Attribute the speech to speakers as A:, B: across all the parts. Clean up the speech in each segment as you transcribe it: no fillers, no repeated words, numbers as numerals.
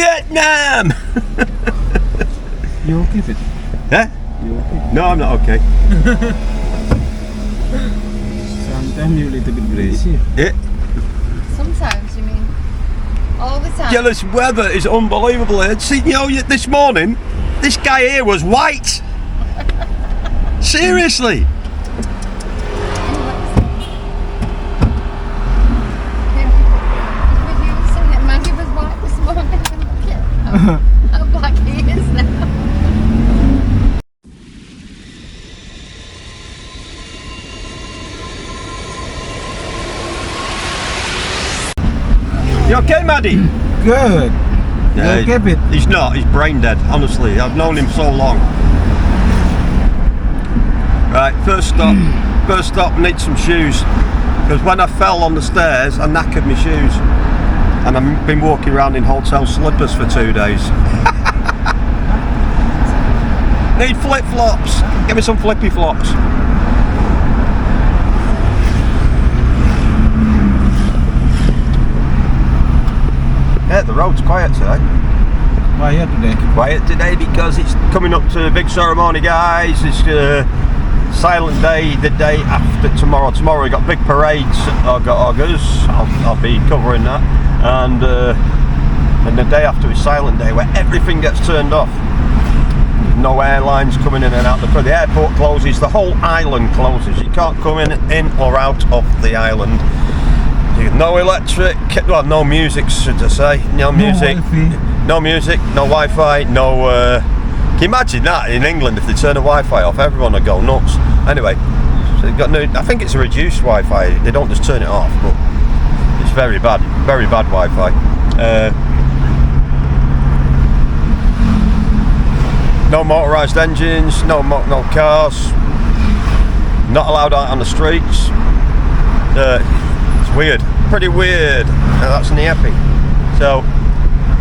A: Vietnam!
B: You okay with it?
A: Huh?
B: You okay?
A: No, I'm not okay.
B: Sometimes you're a little bit crazy.
A: Yeah.
C: Sometimes, you mean? All the time?
A: Yeah, this weather is unbelievable here. See, you know, this morning, this guy here was white. Seriously.
C: Maggie was white this morning. Look at how black he is now.
A: You okay, Maddie?
B: Good.
A: Yeah,
B: You okay with it?
A: he's not. He's brain dead, honestly. I've known him so long. Right, first stop. First stop, need some shoes. Because when I fell on the stairs, I knackered my shoes. And I've been walking around in hotel slippers for 2 days. Need flip-flops. Give me some flippy flops. Yeah, the road's quiet today.
B: Why here today?
A: Quiet today because it's coming up to a big ceremony, guys. It's Silent Day, the day after tomorrow. Tomorrow we got big parades at August. I'll be covering that. And the day after is Silent Day, where everything gets turned off. No airlines coming in and out. The airport closes. The whole island closes. You can't come in or out of the island. No electric, well, no music, should I say? No music, no music, no Wi-Fi, no. Can you imagine that in England if they turn the Wi-Fi off? Everyone would go nuts. Anyway, so they've got no. I think it's a reduced Wi-Fi. They don't just turn it off, but it's very bad Wi-Fi. No motorised engines, no cars. Not allowed out on the streets. It's weird, pretty weird. Now that's Niepi. So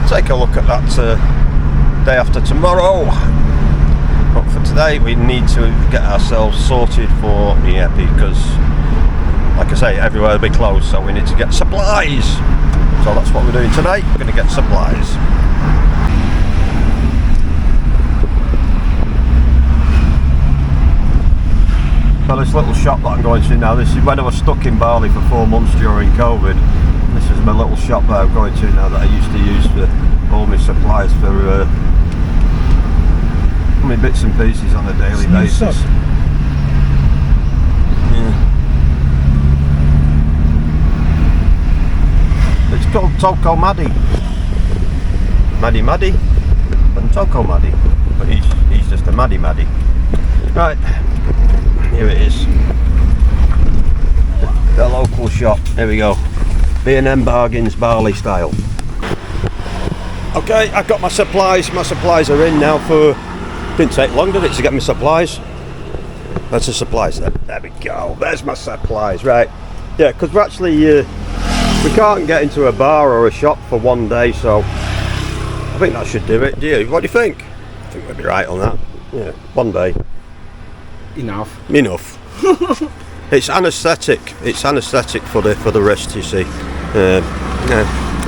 A: take a look at that day after tomorrow. But for today, we need to get ourselves sorted for Niepi because, like I say, everywhere will be closed. So we need to get supplies. So that's what we're doing tonight. We're going to get supplies. Well, this little shop that I'm going to now, this is when I was stuck in Bali for 4 months during COVID. This is my little shop that I'm going to now that I used to use for all my supplies for my bits and pieces on a daily basis. Yeah. It's called Toko Maddy. Maddy and Toko Maddy. But he's just a Maddy. Right. Here it is, the local shop. Here we go, B&M Bargains Bali style. Okay, I've got my supplies. My supplies are in now. Didn't take long, did it, to get my supplies? That's the supplies then. There we go. There's my supplies. Right. Yeah, because we're actually we can't get into a bar or a shop for 1 day, so I think that should do it. Do you? What do you think? I think we'll be right on that. Yeah, 1 day.
B: Enough.
A: It's anaesthetic. It's anaesthetic for the wrist, you see. Yeah.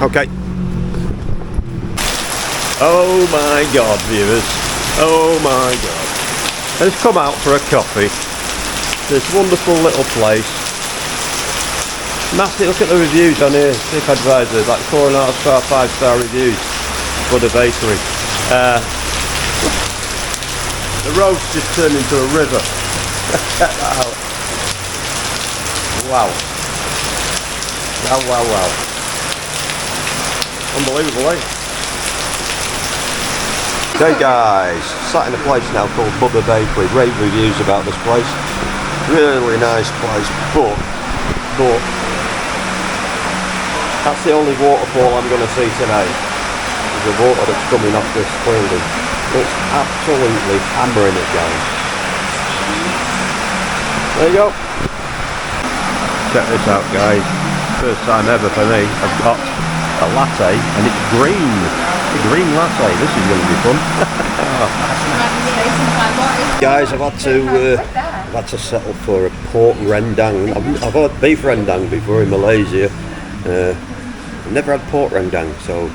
A: Okay. Oh my God, viewers. Oh my God. Let's come out for a coffee. This wonderful little place. Massive. Look at the reviews on here. TripAdvisor, like 4.5 star, 5-star reviews for the bakery. The road's just turned into a river. Check that out. Wow. Wow. Unbelievable, eh? Okay guys, sat in a place now called Bubba Bakery. Rave reviews about this place. Really nice place, but that's the only waterfall I'm going to see tonight. The water that's coming off this building. It's absolutely hammering it down. There you go. Check this out, guys. First time ever for me. I've got a latte and it's green. A green latte. This is going to be fun. Guys, I've had to settle for a pork rendang. I've had beef rendang before in Malaysia. I've never had pork rendang, so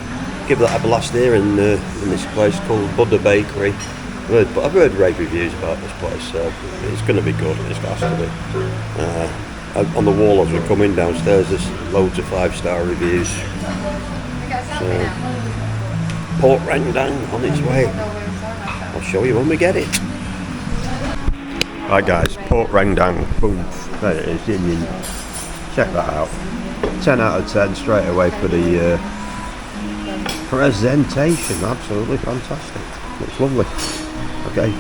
A: give that a blast here in this place called Buddha Bakery. I've heard rave reviews about this place, so it's going to be good. It has to be. On the wall as we're coming downstairs, there's loads of 5-star reviews. So, pork rendang on its way. I'll show you when we get it. Right guys, pork rendang. Boom. There it is. Check that out. 10 out of 10 straight away for the presentation. Absolutely fantastic. Looks lovely. Okay.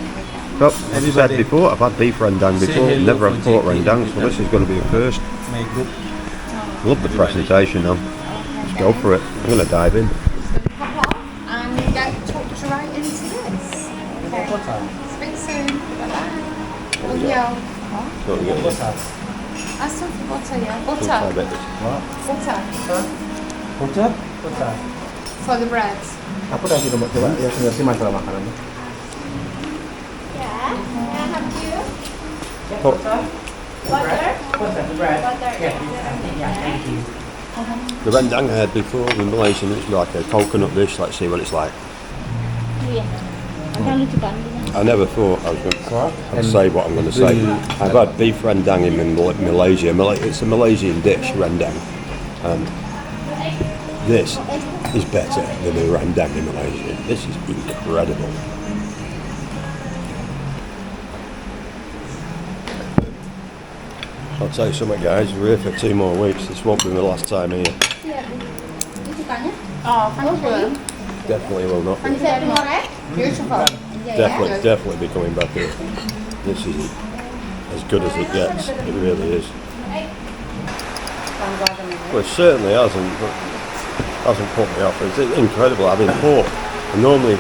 A: Well, as I said before, I've had beef rendang before, never had pork rendang, so this is going to be a first. Love the presentation though. Let's go for it. I'm going to dive in.
C: And get tucked right into this. Okay. Speak soon. Bye-bye. Love you. Ask some for butter, yeah? Butter. Butter.
B: Butter.
C: For the bread.
B: Aku udah coba ya ngerti masalah makanan.
C: Yeah. Can I have you?
B: Butter.
C: Butter.
B: Butter. Bread.
C: Butter.
B: Yeah, thank you.
A: The rendang I had before in Malaysia, it's like a coconut dish. Let's see what it's like.
C: Yeah.
A: I never thought I was going to say what I'm going to say. I've had beef rendang in Malaysia. It's a Malaysian dish, rendang. And this is better than the rendang in Malaysia. This is incredible. I'll tell you something guys, we're here for 2 more weeks. This won't be my last time here.
C: Oh, thank you.
A: Definitely will not be.
C: Beautiful.
A: Definitely be coming back here. This is as good as it gets. It really is. Well, it certainly hasn't put me off. It's incredible. I mean, pork. And normally,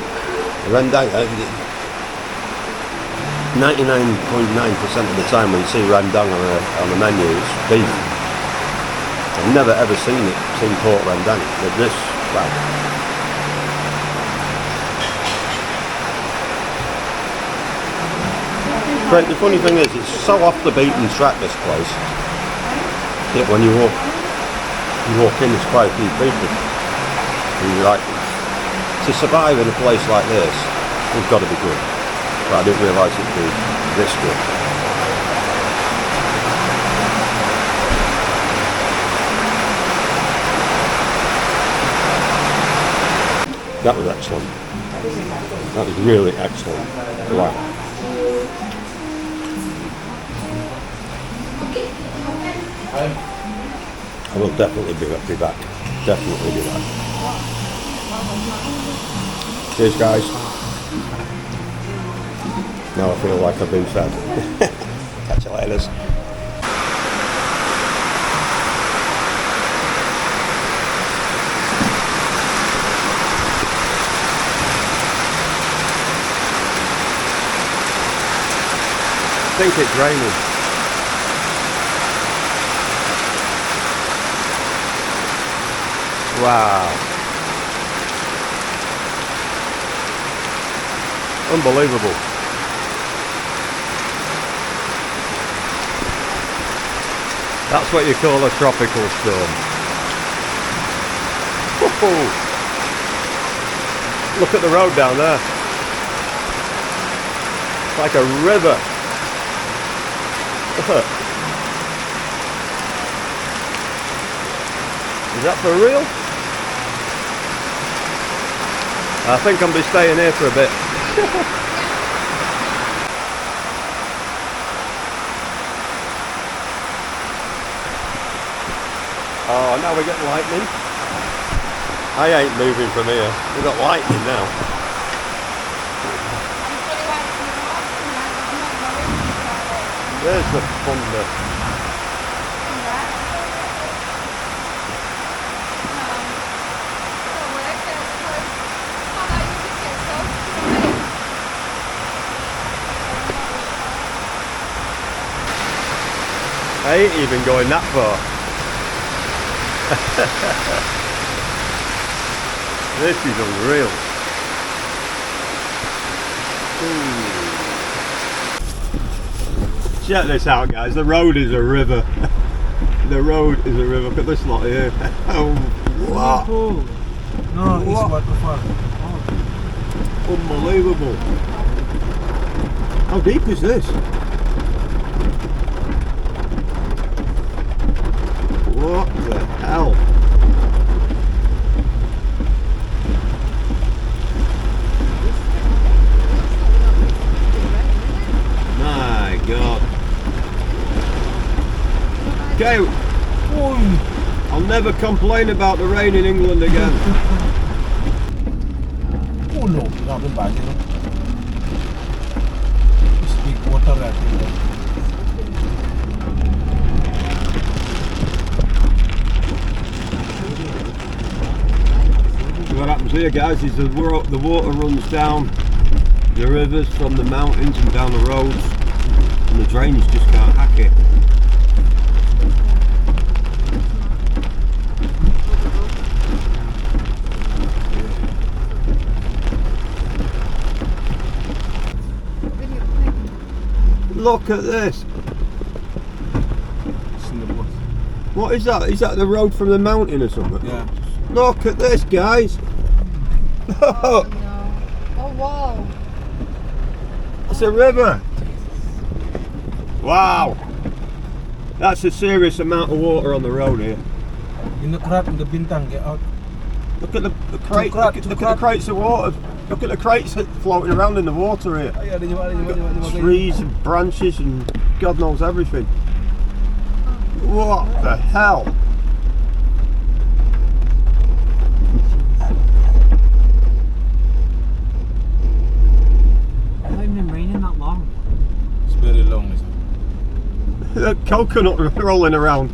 A: rendang. 99.9% of the time when you see rendang on a menu, it's beef. I've never ever seen pork rendang. But this, wow. Great. The funny thing is, it's so off the beaten track, this place. Yet when you walk in, there's quite a few people. And you're like, to survive in a place like this, it's got to be good. But I didn't realise it'd be this good. That was excellent. That was really excellent. Wow. I will definitely be back. Definitely be back. Cheers guys. Now I feel like I've been fed. Catch you later. I think it's raining. Wow. Unbelievable. That's what you call a tropical storm. Whoa. Look at the road down there. It's like a river. Is that for real? I think I'll be staying here for a bit. Oh, now we get lightning. I ain't moving from here. We've got lightning now. There's the thunder. I ain't even going that far. This is unreal. Ooh. Check this out guys, the road is a river. The road is a river, look at this lot here. Oh, wow.
D: No, it's
A: What?
D: waterfall.
A: Unbelievable. How deep is this? What the hell? My God. Okay, I'll never complain about the rain in England again.
D: Oh no, not in Bali. No? It's big water right there.
A: What happens here, guys, is the water runs down the rivers from the mountains and down the roads, and the drains just can't hack it. Look at this.
D: It's in the water.
A: What is that? Is that the road from the mountain or something?
D: Yeah.
A: Look at this, guys.
C: Oh no. Oh wow.
A: It's a river. Wow. That's a serious amount of water on the road here.
D: In the crack in the bintang, get out.
A: Look at the crate. Look at the crates of water. Look at the crates floating around in the water here. Trees and branches and God knows everything. What the hell?
B: It's not even been raining that long.
D: It's very long, isn't
A: The coconut rolling around.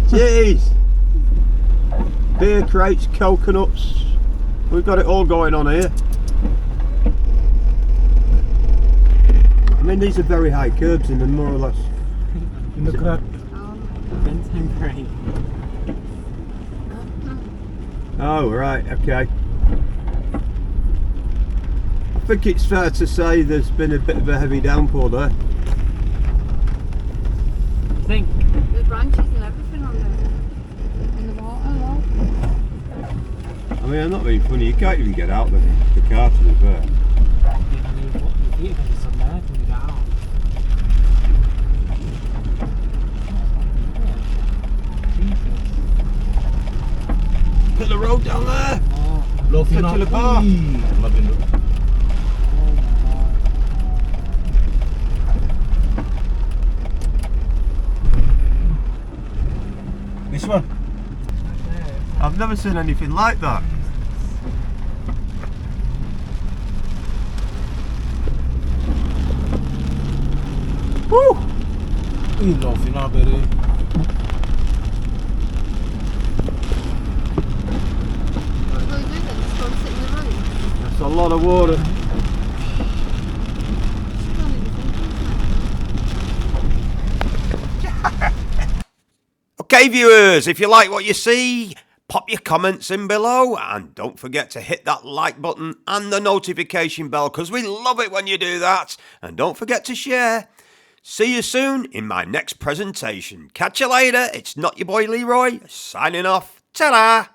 A: Jeez. Beer crates, coconuts. We've got it all going on here. I mean, these are very high curbs in them, more or less.
D: it? In the crack.
B: Been great.
A: Oh, right, okay. I think it's fair to say there's been a bit of a heavy downpour there.
B: I think.
C: The branches and everything on there. In the water, no?
A: I mean, I'm not being funny, you can't even get out the car to be fair. Look at the road down there.
D: Lovina.
A: To the bar.
D: Lovina. This one.
A: I've never seen anything like that. Woo!
D: Lovina, very.
C: What will you do then? Just go and sit in the road?
A: That's a lot of water.
C: She can't even think of that.
A: Okay, viewers, if you like what you see, pop your comments in below and don't forget to hit that like button and the notification bell because we love it when you do that. And don't forget to share. See you soon in my next presentation. Catch you later. It's not your boy Leroy signing off. Ta-da!